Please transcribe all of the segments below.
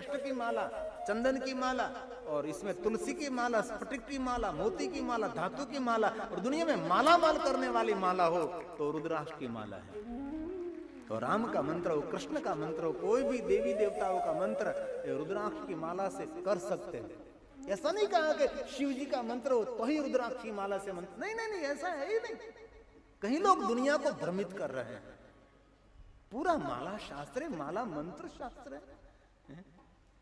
काष्ठ की माला, चंदन की माला, और इसमें तुलसी की माला, स्फटिक की माला, मोती की माला, धातु की माला, और दुनिया में माला माल करने वाली माला हो तो रुद्राक्ष की माला है। तो राम का मंत्र हो, कृष्ण का मंत्र हो, कोई भी देवी देवताओं का मंत्र रुद्राक्ष की माला से कर सकते हैं। ऐसा नहीं कहा कि शिव जी का मंत्र हो तो ही रुद्राक्ष की माला से मंत्र, नहीं नहीं नहीं, ऐसा है ही नहीं। कहीं लोग दुनिया को भ्रमित कर रहे हैं। पूरा माला शास्त्र है, माला मंत्र शास्त्र है।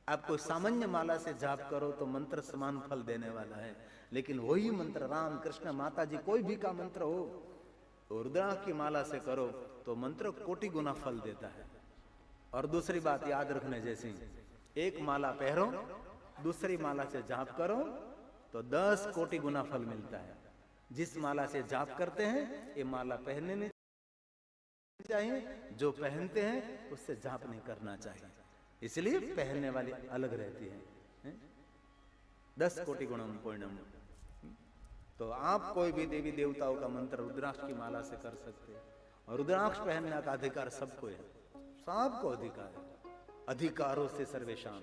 आप कोई सामान्य माला से जाप करो तो मंत्र समान फल देने वाला है, लेकिन वही मंत्र राम कृष्ण माता जी कोई भी का मंत्र हो तो रुद्राक्ष की माला से करो तो मंत्र कोटि गुना फल देता है। और दूसरी बात याद रखने जैसी, एक माला पहनो, दूसरी माला से जाप करो तो 10 कोटि गुना फल मिलता है। जिस माला से जाप करते हैं ये माला पहनने नहीं चाहिए, जो पहनते हैं उससे जाप नहीं करना चाहिए, इसलिए पहनने वाली अलग रहती है। 10 कोटि गुणम पुण्यम। तो आप कोई भी देवी देवताओं का मंत्र रुद्राक्ष की माला से कर सकते हैं, और रुद्राक्ष पहनने का अधिकार सबको है, सबको अधिकार है। अधिकारों से सर्वेशाम।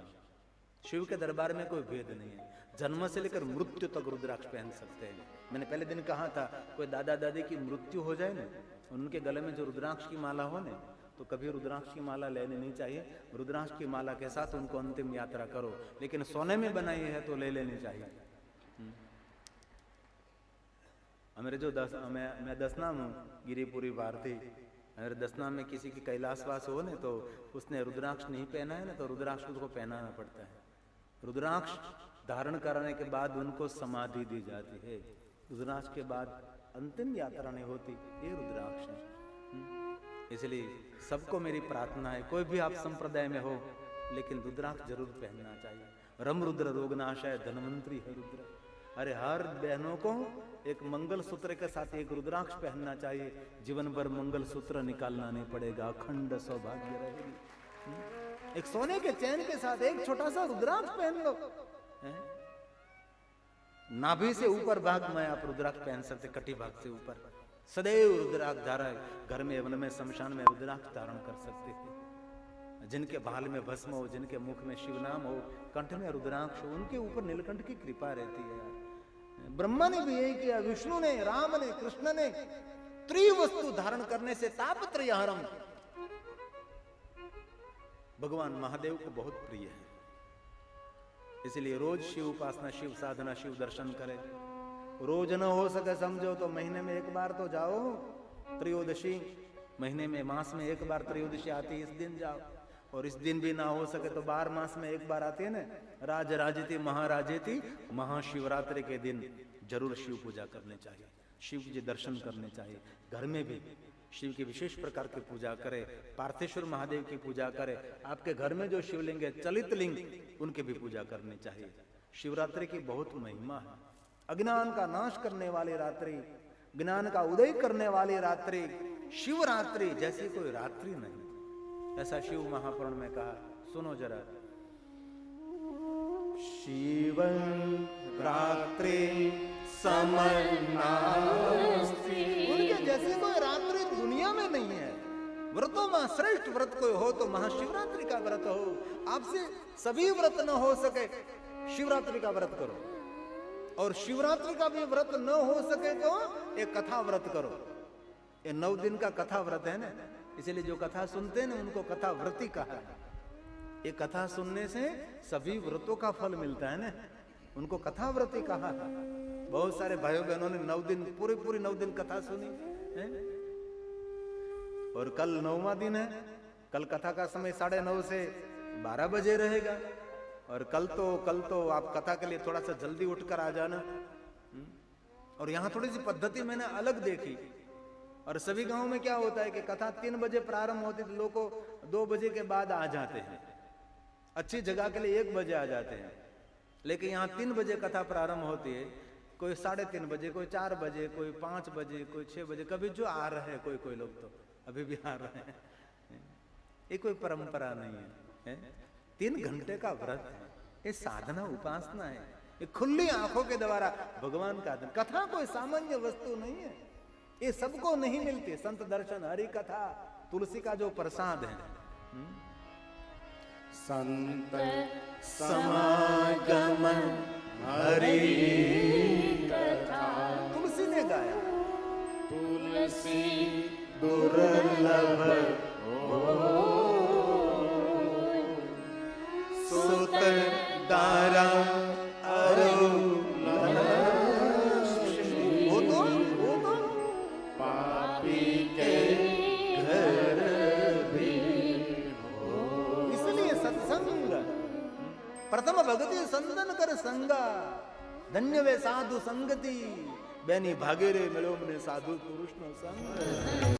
शिव के दरबार में कोई भेद नहीं है, जन्म से लेकर मृत्यु तक रुद्राक्ष पहन सकते हैं। मैंने पहले दिन कहा था, कोई दादा दादी की मृत्यु हो जाए ना, उनके गले में जो रुद्राक्ष की माला हो ना, तो कभी रुद्राक्ष की माला लेनी नहीं चाहिए। रुद्राक्ष की माला के साथ उनको अंतिम यात्रा करो, लेकिन सोने में बनाई है तो ले लेनी चाहिए। मेरे जो मैं दसनाम हूँ, गिरिपुरी भारती। अगर दसनाम में किसी की कैलाशवास हो ना, तो उसने रुद्राक्ष नहीं पहना है ना, तो रुद्राक्ष उसको पहनाना पड़ता है। रुद्राक्ष धारण कराने के बाद उनको समाधि दी जाती है। रुद्राक्ष के बाद अंतिम यात्रा नहीं होती, ये रुद्राक्ष है। इसलिए सबको मेरी प्रार्थना है, कोई भी आप संप्रदाय में हो, लेकिन रुद्राक्ष जरूर पहनना चाहिए। रम रुद्र रोगनाशय धनवंतरी है रुद्र। अरे हर बहनों को एक मंगल सूत्र के साथ एक रुद्राक्ष पहनना चाहिए, जीवन भर मंगल सूत्र निकालना नहीं पड़ेगा, अखंड सौभाग्य रहेगी। एक सोने के चैन के साथ एक छोटा सा रुद्राक्ष पहन लो। नाभि से ऊपर भाग में आप रुद्राक्ष पहन सकते, कटी भाग से ऊपर सदैव रुद्राक्ष धारण, घर में वन में शमशान में रुद्राक्ष धारण कर सकते हैं। जिनके बाल में भस्म हो, जिनके मुख में शिव नाम हो, कंठ में रुद्राक्ष हो, उनके ऊपर नीलकंठ की कृपा रहती है यार। ब्रह्मा ने भी यही किया, विष्णु ने, राम ने, कृष्ण ने त्रिवस्तु धारण करने से तापत्रयहरम भगवान महादेव को बहुत प्रिय है। इसलिए रोज शिव उपासना, शिव साधना, शिव दर्शन करें। रोज न हो सके समझो तो महीने में एक बार तो जाओ। त्रयोदशी महीने में, मास में एक बार त्रयोदशी आती है, इस दिन जाओ। और इस दिन भी ना हो सके तो 12 मास में एक बार आती है ना, राज राजती महाराजेती, महाशिवरात्रि के दिन जरूर शिव पूजा करनी चाहिए, शिव जी दर्शन करने चाहिए। घर में भी शिव की विशेष प्रकार की पूजा करे, पार्थेश्वर महादेव की पूजा करे। आपके घर में जो शिवलिंग है, चलित लिंग, उनकी भी पूजा करनी चाहिए। शिवरात्रि की बहुत महिमा है। अज्ञान का नाश करने वाली रात्रि, ज्ञान का उदय करने वाली रात्रि, शिवरात्रि जैसी कोई रात्रि नहीं। ऐसा शिव महापुराण में कहा, सुनो जरा। शिवं रात्रि समन्नास्ति, उनके जैसी कोई रात्रि दुनिया में नहीं है। व्रतों में श्रेष्ठ व्रत कोई हो तो महाशिवरात्रि का व्रत हो। आपसे सभी व्रत न हो सके, शिवरात्रि का व्रत करो। और शिवरात्रि का भी व्रत न हो सके तो एक कथा व्रत करो। ये 9 दिन का कथा व्रत है ना, इसलिए जो कथा सुनते हैं ना उनको कथा व्रती कहा है। ये कथा सुनने से सभी व्रतों का फल मिलता है ना, उनको कथा व्रती कहा है। बहुत सारे भाइयों बहनों ने 9 दिन पूरी 9 दिन कथा सुनी है। और कल 9वां दिन है, कल कथा का समय 9:30 से 12 बजे रहेगा। और कल तो आप कथा के लिए थोड़ा सा जल्दी उठकर आ जाना। और यहाँ थोड़ी सी पद्धति मैंने अलग देखी। और सभी गांवों में क्या होता है कि कथा 3 बजे प्रारंभ होती है, तो लोग को 2 बजे के बाद आ जाते हैं। अच्छी जगह के लिए 1 बजे आ जाते हैं, लेकिन यहाँ 3 बजे कथा प्रारंभ होती है। कोई 3:30 बजे, कोई 4 बजे, कोई 5 बजे, कोई 6 बजे, कभी जो आ रहे हैं, कोई लोग तो अभी भी आ रहे हैं। ये कोई परंपरा नहीं है। 3 घंटे का व्रत है, ये साधना उपासना है, ये खुली आंखों के द्वारा भगवान का दिन। कथा कोई सामान्य वस्तु नहीं है, ये सबको नहीं मिलती। संत दर्शन, हरि कथा, तुलसी का जो प्रसाद है, संत समागम हरि कथा। तुलसी ने गाया, तुलसी दुर्लभ सुत दारा अरु वो तो पापी के घर भी इसलिए सत्संग प्रथम भगति संतन कर संगा, धन्य वे साधु संगति, बेनी भागेरे मिलो मने साधु पुरुष नो संग।